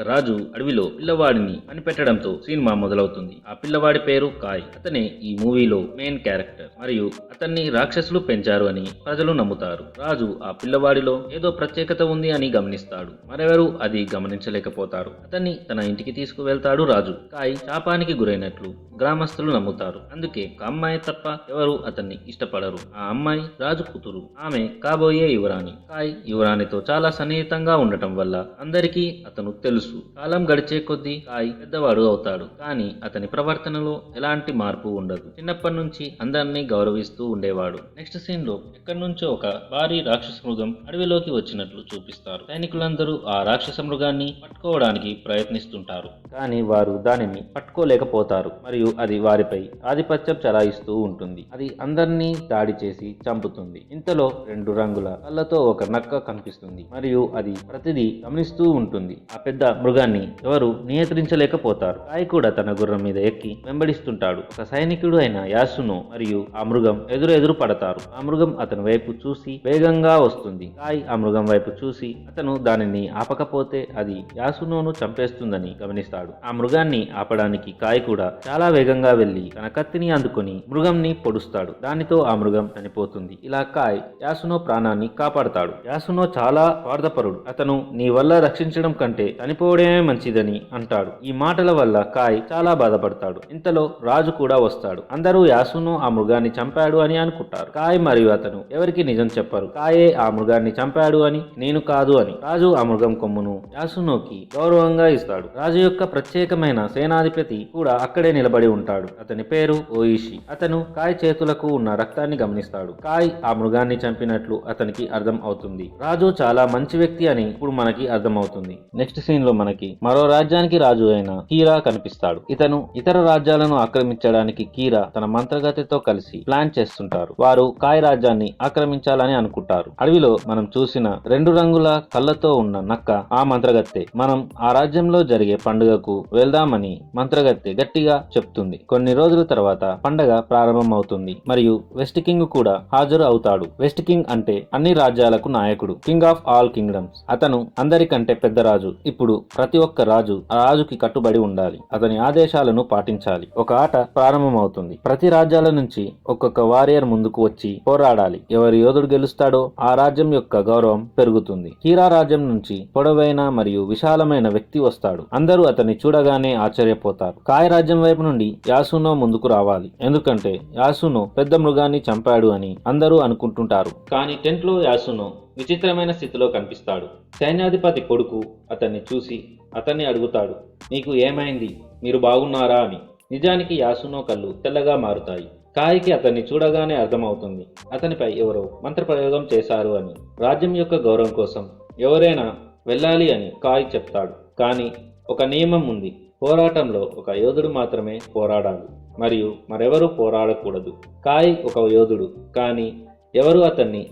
ఒక రాజు అడవిలో పిల్లవాడిని కనిపెట్టడంతో సినిమా మొదలవుతుంది. ఆ పిల్లవాడి పేరు కాయ్. అతనే ఈ మూవీలో మెయిన్ క్యారెక్టర్ మరియు అతన్ని రాక్షసులు పెంచారు అని ప్రజలు నమ్ముతారు. రాజు ఆ పిల్లవాడిలో ఏదో ప్రత్యేకత ఉంది అని గమనిస్తాడు. మరెవరూ అది గమనించలేకపోతారు. అతన్ని తన ఇంటికి తీసుకువెళ్తాడు రాజు. కాయ్ శాపానికి గురైనట్లు గ్రామస్తులు నమ్ముతారు. అందుకే ఒక అమ్మాయి తప్ప ఎవరు అతన్ని ఇష్టపడరు. ఆ అమ్మాయి రాజు కూతురు. ఆమె కాబోయే యువరాణి. కాయ్ యువరాణితో చాలా సన్నిహితంగా ఉండటం వల్ల అందరికీ అతను తెలుసు. కాలం గడిచే కొద్దీ కాయ్ పెద్దవాడు అవుతాడు. కానీ అతని ప్రవర్తనలో ఎలాంటి మార్పు ఉండదు. చిన్నప్పటి నుంచి అందరినీ గౌరవిస్తూ ఉండేవాడు. నెక్స్ట్ సీన్ లో ఎక్కడి నుంచో ఒక భారీ రాక్షస మృగం అడవిలోకి వచ్చినట్లు చూపిస్తారు. సైనికులందరూ ఆ రాక్షస మృగాన్ని పట్టుకోవడానికి ప్రయత్నిస్తుంటారు. కానీ వారు దానిని పట్టుకోలేకపోతారు మరియు అది వారిపై ఆధిపత్యం చెలాయిస్తూ ఉంటుంది. అది అందరినీ దాడి చేసి చంపుతుంది. ఇంతలో 2 రంగుల కళ్ళతో ఒక నక్క కనిపిస్తుంది మరియు అది ప్రతిదీ గమనిస్తూ ఉంటుంది. ఆ పెద్ద మృగాన్ని ఎవరు నియంత్రించలేకపోతారు. కాయ్ కూడా తన గుర్రం మీద ఎక్కి వెంబడిస్తుంటాడు. ఒక సైనికుడు అయిన యాసునో మరియు ఆ మృగం ఎదురు పడతారు. ఆ మృగం అతని వైపు చూసి వేగంగా వస్తుంది. కాయ్ ఆ మృగం వైపు చూసి అతను దానిని ఆపకపోతే అది యాసునోను చంపేస్తుందని గమనిస్తాడు. ఆ మృగాన్ని ఆపడానికి కాయ్ కూడా చాలా వేగంగా వెళ్లి తన కత్తిని అందుకొని మృగంని పొడుస్తాడు. దానితో ఆ మృగం చనిపోతుంది. ఇలా కాయ్ యాసునో ప్రాణాన్ని కాపాడతాడు. యాసునో చాలా స్వార్థపరుడు. అతను నీ వల్ల రక్షించడం కంటే చనిపోవడమే మంచిదని అంటాడు. ఈ మాటల వల్ల కాయ్ చాలా బాధపడతాడు. ఇంతలో రాజు కూడా వస్తాడు. అందరూ యాసునో ఆ మృగాన్ని చంపాడు అని అనుకుంటారు. కాయ్ మరియు అతను ఎవరికి నిజం చెప్పరు. కాయే ఆ మృగాన్ని చంపాడు అని, నేను కాదు అని. రాజు ఆ మృగం కొమ్మును యాసునోకి గౌరవంగా ఇస్తాడు. రాజు యొక్క ప్రత్యేకమైన సేనాధిపతి కూడా అక్కడే నిలబడి ఉంటాడు. అతని పేరు ఓయిషి. అతను కాయ్ చేతులకు ఉన్న రక్తాన్ని గమనిస్తాడు. కాయ్ ఆ మృగాన్ని చంపినట్లు అతనికి అర్థం అవుతుంది. రాజు చాలా మంచి వ్యక్తి అని ఇప్పుడు మనకి అర్థం అవుతుంది. నెక్స్ట్ సీన్ లో మనకి మరో రాజ్యానికి రాజు అయిన కీరా కనిపిస్తాడు. ఇతను ఇతర రాజ్యాలను ఆక్రమించడానికి కీరా తన మంత్రగతితో కలిసి ప్లాన్ చేస్తుంటారు. వారు కాయ్ రాజ్యాన్ని ఆక్రమించాలని అనుకుంటారు. అడవిలో మనం చూసిన 2 రంగుల కళ్ళతో ఉన్న నక్క ఆ మంత్రగత్తె. మనం ఆ రాజ్యంలో జరిగే పండుగకు వెళ్దామని మంత్రగత్తె గట్టిగా చెప్తుంది. కొన్ని రోజుల తర్వాత పండగ ప్రారంభం అవుతుంది మరియు వెస్ట్ కింగ్ కూడా హాజరు అవుతాడు. వెస్ట్ కింగ్ అంటే అన్ని రాజ్యాలకు నాయకుడు, కింగ్ ఆఫ్ ఆల్ కింగ్డమ్స్. అతను అందరికంటే పెద్ద రాజు. ఇప్పుడు ప్రతి ఒక్క రాజు ఆ రాజుకి కట్టుబడి ఉండాలి. అతని ఆదేశాలను పాటించాలి. ఒక ఆట ప్రారంభమవుతుంది. ప్రతి రాజ్యాల నుంచి ఒక్కొక్క వారియర్ ముందుకు వచ్చి పోరాడాలి. ఎవరి యోధుడు గెలుస్తాడో ఆ రాజ్యం యొక్క గౌరవం పెరుగుతుంది. కీరా రాజ్యం నుంచి పొడవైన మరియు విశాలమైన వ్యక్తి వస్తాడు. అందరూ అతన్ని చూడగానే ఆశ్చర్యపోతారు. కాయ్ రాజ్యం వైపు నుండి యాసునో ముందుకు రావాలి. ఎందుకంటే యాసునో పెద్ద మృగాన్ని చంపాడు అని అందరూ అనుకుంటుంటారు. కానీ టెంట్ లో యాసునో విచిత్రమైన స్థితిలో కనిపిస్తాడు. సైన్యాధిపతి కొడుకు అతన్ని చూసి అతన్ని అడుగుతాడు, నీకు ఏమైంది, మీరు బాగున్నారా అని. నిజానికి యాసునో కళ్ళు తెల్లగా మారుతాయి. కాయ్కి అతన్ని చూడగానే అర్థమవుతుంది అతనిపై ఎవరో మంత్రప్రయోగం చేశారు అని. రాజ్యం యొక్క గౌరవం కోసం ఎవరైనా వెళ్ళాలి అని కాయ్ చెప్తాడు. కానీ ఒక నియమం ఉంది. పోరాటంలో ఒక యోధుడు మాత్రమే పోరాడాలి మరియు మరెవరూ పోరాడకూడదు. కాయ్ ఒక యోధుడు, కానీ ఎవరు అతన్ని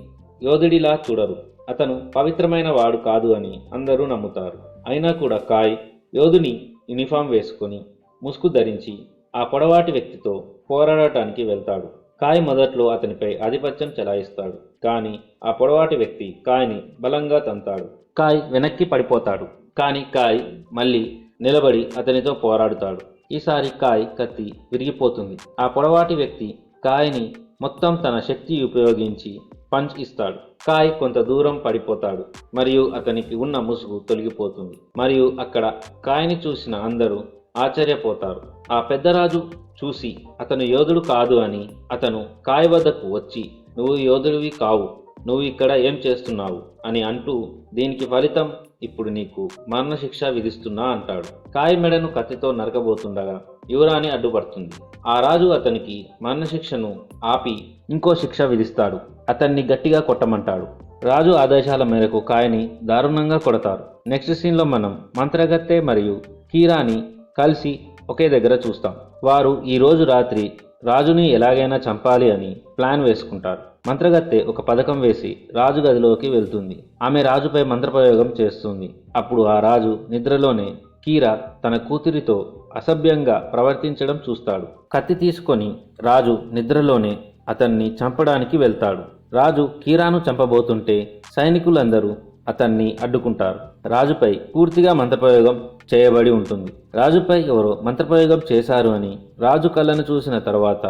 యోధుడిలా చూడరు. అతను పవిత్రమైన వాడు కాదు అని అందరూ నమ్ముతారు. అయినా కూడా కాయ్ యోధుని యూనిఫామ్ వేసుకొని ముసుగు ధరించి ఆ పొడవాటి వ్యక్తితో పోరాడటానికి వెళ్తాడు. కాయ్ మొదట్లో అతనిపై ఆధిపత్యం చెలాయిస్తాడు. కానీ ఆ పొడవాటి వ్యక్తి కాయ్ని బలంగా తంతాడు. కాయ్ వెనక్కి పడిపోతాడు. కానీ కాయ్ మళ్ళీ నిలబడి అతనితో పోరాడుతాడు. ఈసారి కాయ్ కత్తి విరిగిపోతుంది. ఆ పొడవాటి వ్యక్తి కాయ్ని మొత్తం తన శక్తి ఉపయోగించి పంచ్ ఇస్తాడు. కాయ్ కొంత దూరం పడిపోతాడు మరియు అతనికి ఉన్న ముసుగు తొలగిపోతుంది. మరియు అక్కడ కాయ్ని చూసిన అందరూ ఆశ్చర్యపోతారు. ఆ పెద్దరాజు చూసి అతను యోధుడు కాదు అని, అతను కాయ్ వద్దకు వచ్చి, నువ్వు యోధుడివి కావు, నువ్వు ఇక్కడ ఏం చేస్తున్నావు అని అంటూ, దీనికి ఫలితం ఇప్పుడు నీకు మరణశిక్ష విధిస్తున్నా అంటాడు. కాయ్ మెడను కత్తితో నరకబోతుండగా యువరాణి అడ్డుపడుతుంది. ఆ రాజు అతనికి మరణశిక్షను ఆపి ఇంకో శిక్ష విధిస్తాడు. అతన్ని గట్టిగా కొట్టమంటాడు. రాజు ఆదేశాల మేరకు కాయ్ని దారుణంగా కొడతారు. నెక్స్ట్ సీన్ లో మనం మంత్రగత్తె మరియు కీరాని కలిసి ఒకే దగ్గర చూస్తాం. వారు ఈ రోజు రాత్రి రాజుని ఎలాగైనా చంపాలి అని ప్లాన్ వేసుకుంటారు. మంత్రగత్తె ఒక పథకం వేసి రాజు గదిలోకి వెళ్తుంది. ఆమె రాజుపై మంత్రప్రయోగం చేస్తుంది. అప్పుడు ఆ రాజు నిద్రలోనే కీరా తన కూతురితో అసభ్యంగా ప్రవర్తించడం చూస్తాడు. కత్తి తీసుకొని రాజు నిద్రలోనే అతన్ని చంపడానికి వెళ్తాడు. రాజు కీరాను చంపబోతుంటే సైనికులందరూ అతన్ని అడ్డుకుంటారు. రాజుపై పూర్తిగా మంత్రప్రయోగం చేయబడి ఉంటుంది. రాజుపై ఎవరో మంత్రప్రయోగం చేశారు అని రాజు కళ్ళను చూసిన తర్వాత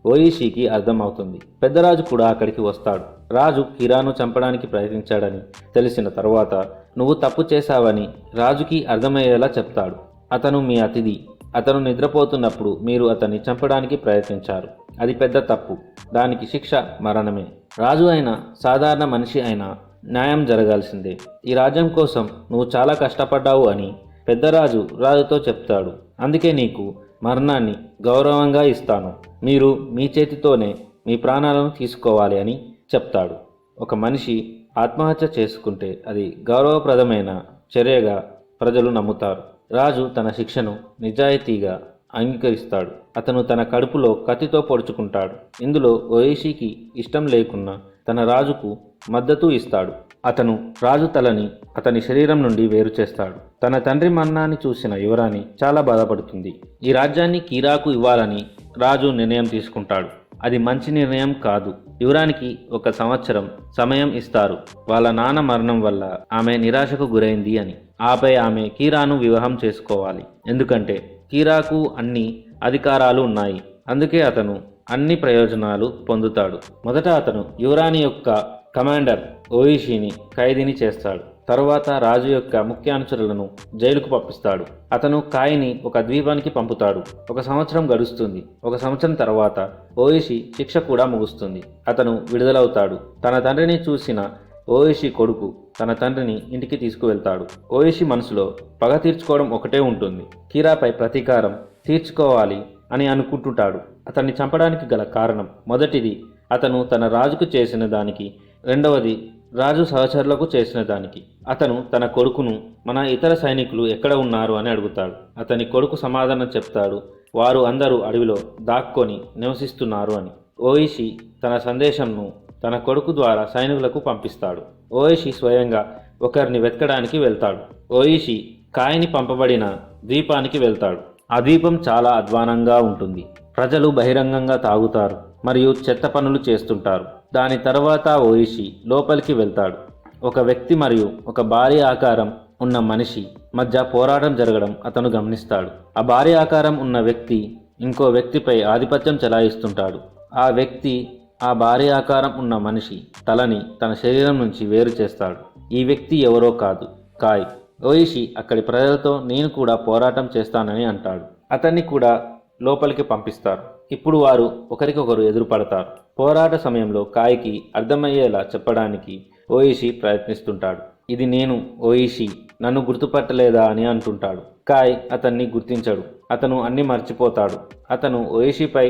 ఓయిషికి అర్థమవుతుంది. పెద్దరాజు కూడా అక్కడికి వస్తాడు. రాజు కిరాను చంపడానికి ప్రయత్నించాడని తెలిసిన తర్వాత నువ్వు తప్పు చేశావని రాజుకి అర్థమయ్యేలా చెప్తాడు. అతను మీ అతిథి. అతను నిద్రపోతున్నప్పుడు మీరు అతన్ని చంపడానికి ప్రయత్నించారు. అది పెద్ద తప్పు. దానికి శిక్ష మరణమే. రాజు అయినా సాధారణ మనిషి అయినా న్యాయం జరగాల్సిందే. ఈ రాజ్యం కోసం నువ్వు చాలా కష్టపడ్డావు అని పెద్దరాజు రాజుతో చెప్తాడు. అందుకే నీకు మరణాన్ని గౌరవంగా ఇస్తాను. మీరు మీ చేతితోనే మీ ప్రాణాలను తీసుకోవాలి అని చెప్తాడు. ఒక మనిషి ఆత్మహత్య చేసుకుంటే అది గౌరవప్రదమైన చర్యగా ప్రజలు నమ్ముతారు. రాజు తన శిక్షను నిజాయితీగా అంగీకరిస్తాడు. అతను తన కడుపులో కత్తితో పొడుచుకుంటాడు. ఇందులో ఓయిషికి ఇష్టం లేకున్నా తన రాజుకు మద్దతు ఇస్తాడు. అతను రాజు తలని అతని శరీరం నుండి వేరు చేస్తాడు. తన తండ్రి మరణాన్ని చూసిన యువరాణి చాలా బాధపడుతుంది. ఈ రాజ్యాన్ని కీరాకు ఇవ్వాలని రాజు నిర్ణయం తీసుకుంటాడు. అది మంచి నిర్ణయం కాదు. యువరానికి 1 సంవత్సరం సమయం ఇస్తారు. వాళ్ళ నాన్న మరణం వల్ల ఆమె నిరాశకు గురైంది అని. ఆపై ఆమె కీరాను వివాహం చేసుకోవాలి. ఎందుకంటే కీరాకు అన్ని అధికారాలు ఉన్నాయి. అందుకే అతను అన్ని ప్రయోజనాలు పొందుతాడు. మొదట అతను యువరాణి యొక్క కమాండర్ ఓయిషిని ఖైదీని చేస్తాడు. తరువాత రాజు యొక్క ముఖ్య అనుచరులను జైలుకు పంపిస్తాడు. అతను కాయిని ఒక ద్వీపానికి పంపుతాడు. 1 సంవత్సరం గడుస్తుంది. 1 సంవత్సరం తర్వాత ఓయిషి శిక్ష కూడా ముగుస్తుంది. అతను విడుదలవుతాడు. తన తండ్రిని చూసిన ఓయిషి కొడుకు తన తండ్రిని ఇంటికి తీసుకువెళ్తాడు. ఓయిషి మనసులో పగ తీర్చుకోవడం ఒకటే ఉంటుంది. కీరాపై ప్రతీకారం తీర్చుకోవాలి అని అనుకుంటుంటాడు. అతన్ని చంపడానికి గల కారణం మొదటిది అతను తన రాజుకు చేసిన దానికి, రెండవది రాజు సహచరులకు చేసిన దానికి. అతను తన కొడుకును మన ఇతర సైనికులు ఎక్కడ ఉన్నారు అని అడుగుతాడు. అతని కొడుకు సమాధానం చెప్తాడు, వారు అందరూ అడవిలో దాక్కొని నివసిస్తున్నారు అని. ఓయిషి తన సందేశంను తన కొడుకు ద్వారా సైనికులకు పంపిస్తాడు. ఓయిషి స్వయంగా ఒకరిని వెతకడానికి వెళ్తాడు. ఓయిషి కాయిని పంపబడిన ద్వీపానికి వెళ్తాడు. ఆ ద్వీపం చాలా అధ్వానంగా ఉంటుంది. ప్రజలు బహిరంగంగా తాగుతారు మరియు చెత్త పనులు చేస్తుంటారు. దాని తర్వాత ఓయిషి లోపలికి వెళ్తాడు. ఒక వ్యక్తి మరియు ఒక భారీ ఆకారం ఉన్న మనిషి మధ్య పోరాటం జరగడం అతను గమనిస్తాడు. ఆ భారీ ఆకారం ఉన్న వ్యక్తి ఇంకో వ్యక్తిపై ఆధిపత్యం చెలాయిస్తుంటాడు. ఆ వ్యక్తి ఆ భారీ ఆకారం ఉన్న మనిషి తలని తన శరీరం నుంచి వేరు చేస్తాడు. ఈ వ్యక్తి ఎవరో కాదు, కాయ్. ఓయిషి అక్కడి ప్రజలతో నేను కూడా పోరాటం చేస్తానని అంటాడు. అతన్ని కూడా లోపలికి పంపిస్తారు. ఇప్పుడు వారు ఒకరికొకరు ఎదురుపడతారు. పోరాట సమయంలో కాయ్కి అర్థమయ్యేలా చెప్పడానికి ఓయిషి ప్రయత్నిస్తుంటాడు. ఇది నేను ఓయిషి, నన్ను గుర్తుపట్టలేదా అని అంటుంటాడు. కాయ్ అతన్ని గుర్తించడు. అతను అన్ని మర్చిపోతాడు. అతను ఓయిషిపై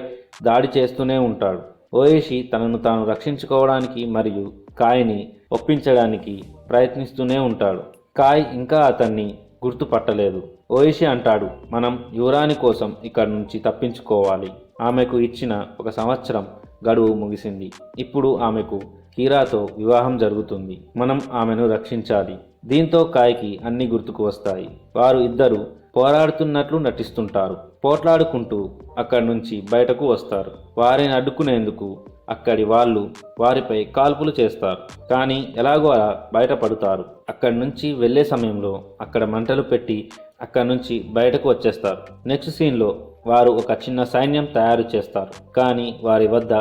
దాడి చేస్తూనే ఉంటాడు. ఓయిషి తనను తాను రక్షించుకోవడానికి మరియు కాయ్ని ఒప్పించడానికి ప్రయత్నిస్తూనే ఉంటాడు. కాయ్ ఇంకా అతన్ని గుర్తుపట్టలేదు. ఓయిషి అంటాడు, మనం యువరాణి కోసం ఇక్కడి నుంచి తప్పించుకోవాలి. ఆమెకు ఇచ్చిన 1 సంవత్సరం గడువు ముగిసింది. ఇప్పుడు ఆమెకు కీరాతో వివాహం జరుగుతుంది. మనం ఆమెను రక్షించాలి. దీంతో కాయ్కి అన్ని గుర్తుకు వస్తాయి. వారు ఇద్దరు పోరాడుతున్నట్లు నటిస్తుంటారు. పోట్లాడుకుంటూ అక్కడి నుంచి బయటకు వస్తారు. వారిని అడ్డుకునేందుకు అక్కడి వాళ్ళు వారిపై కాల్పులు చేస్తారు. కానీ ఎలాగో అలా బయటపడతారు. అక్కడి నుంచి వెళ్లే సమయంలో అక్కడ మంటలు పెట్టి అక్కడి నుంచి బయటకు వచ్చేస్తారు. నెక్స్ట్ సీన్లో వారు ఒక చిన్న సైన్యం తయారు చేస్తారు. కానీ వారి వద్ద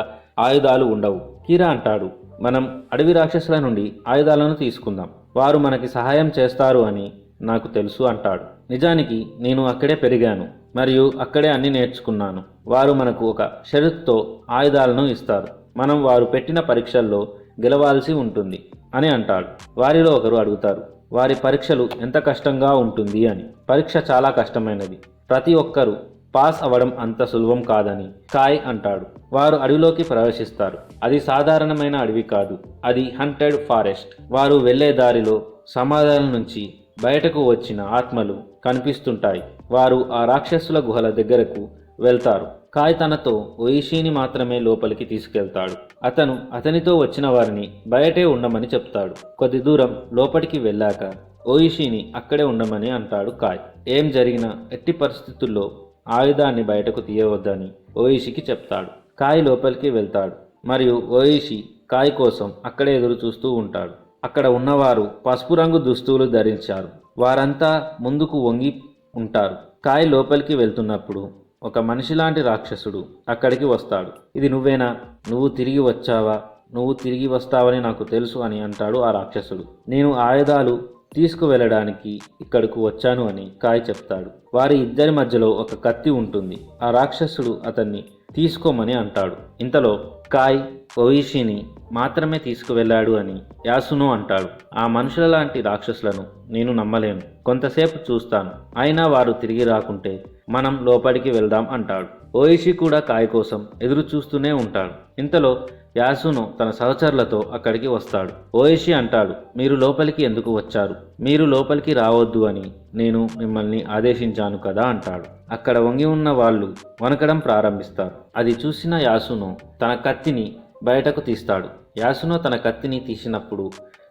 ఆయుధాలు ఉండవు. కీరా అంటాడు, మనం అడవి రాక్షసుల నుండి ఆయుధాలను తీసుకుందాం. వారు మనకి సహాయం చేస్తారు అని నాకు తెలుసు అంటాడు. నిజానికి నేను అక్కడే పెరిగాను మరియు అక్కడే అన్ని నేర్చుకున్నాను. వారు మనకు ఒక షరతుతో ఆయుధాలను ఇస్తారు. మనం వారు పెట్టిన పరీక్షల్లో గెలవాల్సి ఉంటుంది అని అంటాడు. వారిలో ఒకరు అడుగుతారు, వారి పరీక్షలు ఎంత కష్టంగా ఉంటుంది అని. పరీక్ష చాలా కష్టమైనది. ప్రతి ఒక్కరూ పాస్ అవ్వడం అంత సులభం కాదని కాయ్ అంటాడు. వారు అడవిలోకి ప్రవేశిస్తారు. అది సాధారణమైన అడవి కాదు, అది హంటెడ్ ఫారెస్ట్. వారు వెళ్లే దారిలో సమాధానం నుంచి బయటకు వచ్చిన ఆత్మలు కనిపిస్తుంటాయి. వారు ఆ రాక్షసుల గుహల దగ్గరకు వెళ్తారు. కాయ్ తనతో ఓయిషిని మాత్రమే లోపలికి తీసుకెళ్తాడు. అతను అతనితో వచ్చిన వారిని బయటే ఉండమని చెప్తాడు. కొద్ది దూరం లోపలికి వెళ్ళాక ఓయిషిని అక్కడే ఉండమని అంటాడు కాయ్. ఏం జరిగినా ఎట్టి పరిస్థితుల్లో ఆయుధాన్ని బయటకు తీయవద్దని ఓయిషికి చెప్తాడు. కాయ్ లోపలికి వెళ్తాడు మరియు ఓయిషి కాయ్ కోసం అక్కడే ఎదురు చూస్తూ ఉంటాడు. అక్కడ ఉన్నవారు పసుపు రంగు దుస్తులు ధరించారు. వారంతా ముందుకు వంగి ఉంటారు. కాయ్ లోపలికి వెళ్తున్నప్పుడు ఒక మనిషిలాంటి రాక్షసుడు అక్కడికి వస్తాడు. ఇది నువ్వేనా? నువ్వు తిరిగి వచ్చావా? నువ్వు తిరిగి వస్తావని నాకు తెలుసు అని అంటాడు ఆ రాక్షసుడు. నేను ఆయుధాలు తీసుకువెళ్ళడానికి ఇక్కడకు వచ్చాను అని కాయ్ చెప్తాడు. వారి ఇద్దరి మధ్యలో ఒక కత్తి ఉంటుంది. ఆ రాక్షసుడు అతన్ని తీసుకోమని అంటాడు. ఇంతలో కాయ్ ఓయిషిని మాత్రమే తీసుకువెళ్ళాడు అని యాసునో అంటాడు. ఆ మనుషుల లాంటి రాక్షసులను నేను నమ్మలేను. కొంతసేపు చూస్తాను, అయినా వారు తిరిగి రాకుంటే మనం లోపలికి వెళ్దాం అంటాడు. ఓయిషి కూడా కాయ్ కోసం ఎదురు చూస్తూనే ఉంటాడు. ఇంతలో యాసునో తన సహచరులతో అక్కడికి వస్తాడు. ఓయిషి అంటాడు, మీరు లోపలికి ఎందుకు వచ్చారు? మీరు లోపలికి రావద్దు అని నేను మిమ్మల్ని ఆదేశించాను కదా అంటాడు. అక్కడ వంగి ఉన్న వాళ్ళు వణకడం ప్రారంభిస్తారు. అది చూసిన యాసునో తన కత్తిని బయటకు తీస్తాడు. యాసునో తన కత్తిని తీసినప్పుడు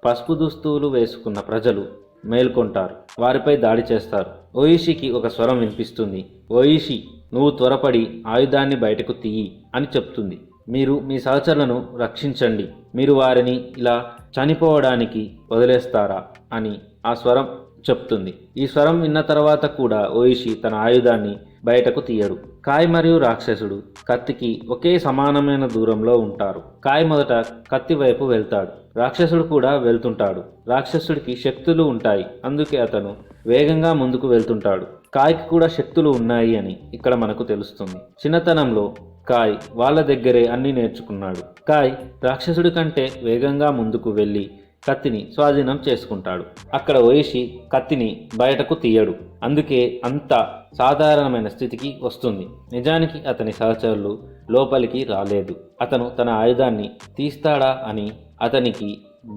పసుపు దుస్తులు వేసుకున్న ప్రజలు మేల్కొంటారు. వారిపై దాడి చేస్తారు. ఓయిషికి ఒక స్వరం వినిపిస్తుంది. ఓయిషి, నువ్వు త్వరపడి ఆయుధాన్ని బయటకు తీయి అని చెప్తుంది. మీరు మీ సహచరులను రక్షించండి. మీరు వారిని ఇలా చనిపోవడానికి వదిలేస్తారా అని ఆ స్వరం చెప్తుంది. ఈ స్వరం విన్న తర్వాత కూడా ఓయిషి తన ఆయుధాన్ని బయటకు తీయడు. కాయ్ మరియు రాక్షసుడు కత్తికి ఒకే సమానమైన దూరంలో ఉంటారు. కాయ్ మొదట కత్తి వైపు వెళ్తాడు. రాక్షసుడు కూడా వెళ్తుంటాడు. రాక్షసుడికి శక్తులు ఉంటాయి, అందుకే అతను వేగంగా ముందుకు వెళ్తుంటాడు. కాయ్కి కూడా శక్తులు ఉన్నాయి అని ఇక్కడ మనకు తెలుస్తుంది. చిన్నతనంలో కాయ్ వాళ్ళ దగ్గరే అన్నీ నేర్చుకున్నాడు. కాయ్ రాక్షసుడి కంటే వేగంగా ముందుకు వెళ్ళి కత్తిని స్వాధీనం చేసుకుంటాడు. అక్కడ ఓయిషి కత్తిని బయటకు తీయడు, అందుకే అంత సాధారణమైన స్థితికి వస్తుంది. నిజానికి అతని సహచరులు లోపలికి రాలేదు. అతను తన ఆయుధాన్ని తీస్తాడా అని అతనికి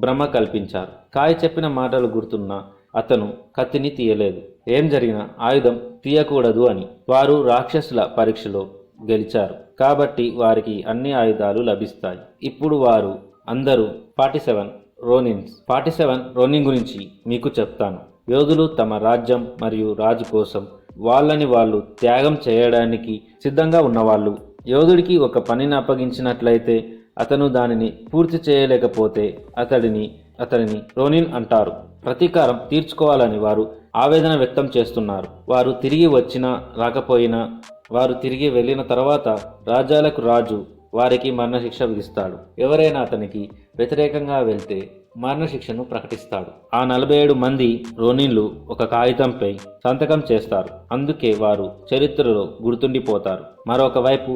భ్రమ కల్పించారు. కాయ్ చెప్పిన మాటలు గుర్తున్న అతను కత్తిని తీయలేదు. ఏం జరిగినా ఆయుధం తీయకూడదు అని. వారు రాక్షసుల పరీక్షలో గెలిచారు కాబట్టి వారికి అన్ని ఆయుధాలు లభిస్తాయి. ఇప్పుడు వారు అందరూ 47 రోనిన్ గురించి మీకు చెప్తాను. యోధులు తమ రాజ్యం మరియు రాజు కోసం వాళ్ళని వాళ్ళు త్యాగం చేయడానికి సిద్ధంగా ఉన్నవాళ్ళు. యోధుడికి ఒక పనిని అప్పగించినట్లయితే అతను దానిని పూర్తి చేయలేకపోతే అతడిని రోనిన్ అంటారు. ప్రతీకారం తీర్చుకోవాలని వారు ఆవేదన వ్యక్తం చేస్తున్నారు. వారు తిరిగి వచ్చినా రాకపోయినా, వారు తిరిగి వెళ్ళిన తర్వాత రాజ్యాలకు రాజు వారికి మరణశిక్ష విధిస్తాడు. ఎవరైనా అతనికి వ్యతిరేకంగా వెళ్తే మరణశిక్షను ప్రకటిస్తాడు. ఆ 47 మంది రోనిన్లు ఒక కాగితంపై సంతకం చేస్తారు. అందుకే వారు చరిత్రలో గుర్తుండిపోతారు. మరొక వైపు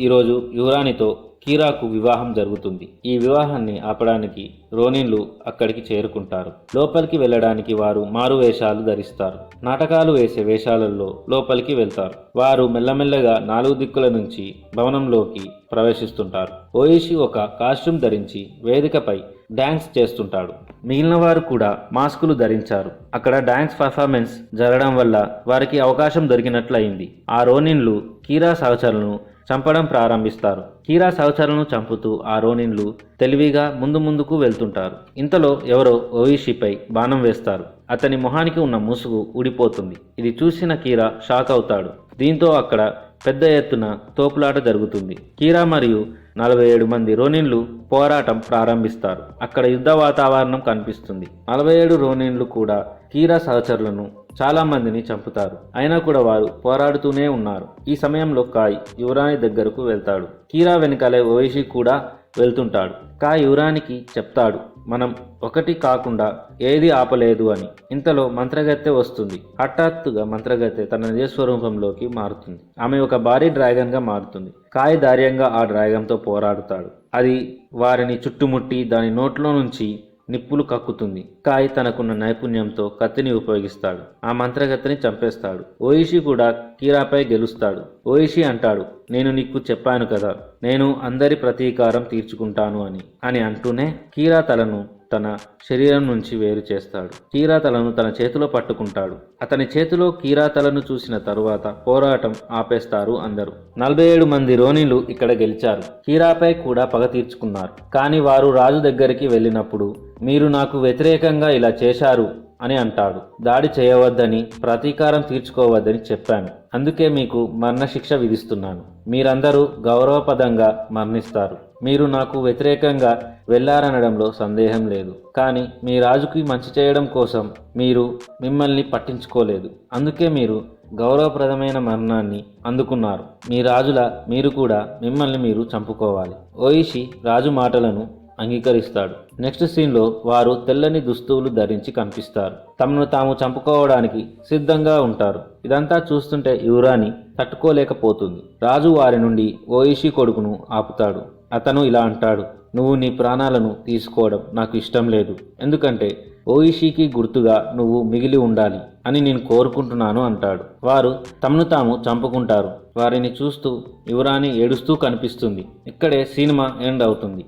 ఈరోజు యువరాణితో కీరాకు వివాహం జరుగుతుంది. ఈ వివాహాన్ని ఆపడానికి రోనిన్లు అక్కడికి చేరుకుంటారు. లోపలికి వెళ్ళడానికి వారు మారు వేషాలు ధరిస్తారు. నాటకాలు వేసే వేషాలలో లోపలికి వెళ్తారు. వారు మెల్లమెల్లగా 4 దిక్కుల నుంచి భవనంలోకి ప్రవేశిస్తుంటారు. ఓయిషి ఒక కాస్ట్యూమ్ ధరించి వేదికపై డాన్స్ చేస్తుంటాడు. మిగిలిన వారు కూడా మాస్కులు ధరించారు. అక్కడ డాన్స్ పర్ఫార్మెన్స్ జరగడం వల్ల వారికి అవకాశం దొరికినట్లయింది. ఆ రోనిన్లు కీరా సహచరులను చంపడం ప్రారంభిస్తారు. కీరా సహచరులను చంపుతూ ఆ రోనిన్లు తెలివిగా ముందుకు వెళ్తుంటారు. ఇంతలో ఎవరో ఓయిషిపై బాణం వేస్తారు. అతని మొహానికి ఉన్న ముసుగు ఊడిపోతుంది. ఇది చూసిన కీరా షాక్ అవుతాడు. దీంతో అక్కడ పెద్ద ఎత్తున తోపులాట జరుగుతుంది. కీరా మరియు 47 మంది రోనిన్లు పోరాటం ప్రారంభిస్తారు. అక్కడ యుద్ధ వాతావరణం కనిపిస్తుంది. 47 రోనిన్లు కూడా కీరా సహచరులను చాలా మందిని చంపుతారు. అయినా కూడా వారు పోరాడుతూనే ఉన్నారు. ఈ సమయంలో కాయ్ యువరాణి దగ్గరకు వెళ్తాడు. కీరా వెనకాలే ఓయిషి కూడా వెళ్తుంటాడు. కాయ్ యువరానికి చెప్తాడు, మనం ఒకటి కాకుండా ఏది ఆపలేదు అని. ఇంతలో మంత్రగత్తె వస్తుంది. హఠాత్తుగా మంత్రగత్తె తన నిజ స్వరూపంలోకి మారుతుంది. ఆమె ఒక భారీ డ్రాగన్ గా మారుతుంది. కాయ్ ధైర్యంగా ఆ డ్రాగన్తో పోరాడుతాడు. అది వారిని చుట్టుముట్టి దాని నోట్లో నుంచి నిప్పులు కక్కుతుంది. కాయ్ తనకున్న నైపుణ్యంతో కత్తిని ఉపయోగిస్తాడు. ఆ మంత్రగత్తెని చంపేస్తాడు. ఓయిషి కూడా కీరాపై గెలుస్తాడు. ఓయిషి అంటాడు, నేను నీకు చెప్పాను కదా, నేను అందరి ప్రతీకారం తీర్చుకుంటాను అని అంటూనే కీరా తలను తన శరీరం నుంచి వేరు చేస్తాడు. కీరా తలను తన చేతిలో పట్టుకుంటాడు. అతని చేతిలో కీరా తలను చూసిన తరువాత పోరాటం ఆపేస్తారు అందరూ. 47 మంది రోనిలు ఇక్కడ గెలిచారు. కీరాపై కూడా పగ తీర్చుకున్నారు. కానీ వారు రాజు దగ్గరికి వెళ్ళినప్పుడు మీరు నాకు వ్యతిరేకంగా ఇలా చేశారు అని అంటాడు. దాడి చేయవద్దని, ప్రతీకారం తీర్చుకోవద్దని చెప్పాను. అందుకే మీకు మరణశిక్ష విధిస్తున్నాను. మీరందరూ గౌరవపదంగా మరణిస్తారు. మీరు నాకు వ్యతిరేకంగా వెళ్లారనడంలో సందేహం లేదు. కానీ మీ రాజుకి మంచి చేయడం కోసం మీరు మిమ్మల్ని పట్టించుకోలేదు. అందుకే మీరు గౌరవప్రదమైన మరణాన్ని అందుకున్నారు. మీ రాజుల మీరు కూడా మిమ్మల్ని మీరు చంపుకోవాలి. ఓయిషి రాజు మాటలను అంగీకరిస్తాడు. నెక్స్ట్ సీన్లో వారు తెల్లని దుస్తువులు ధరించి కనిపిస్తారు. తమను తాము చంపుకోవడానికి సిద్ధంగా ఉంటారు. ఇదంతా చూస్తుంటే యువరాణి తట్టుకోలేకపోతుంది. రాజు వారి నుండి ఓయిషి కొడుకును ఆపుతాడు. అతను ఇలా అంటాడు, నువ్వు నీ ప్రాణాలను తీసుకోవడం నాకు ఇష్టం లేదు. ఎందుకంటే ఓయిషికి గుర్తుగా నువ్వు మిగిలి ఉండాలి అని నేను కోరుకుంటున్నాను అంటాడు. వారు తమను తాము చంపుకుంటారు. వారిని చూస్తూ యువరాణి ఏడుస్తూ కనిపిస్తుంది. ఇక్కడే సినిమా ఎండ్ అవుతుంది.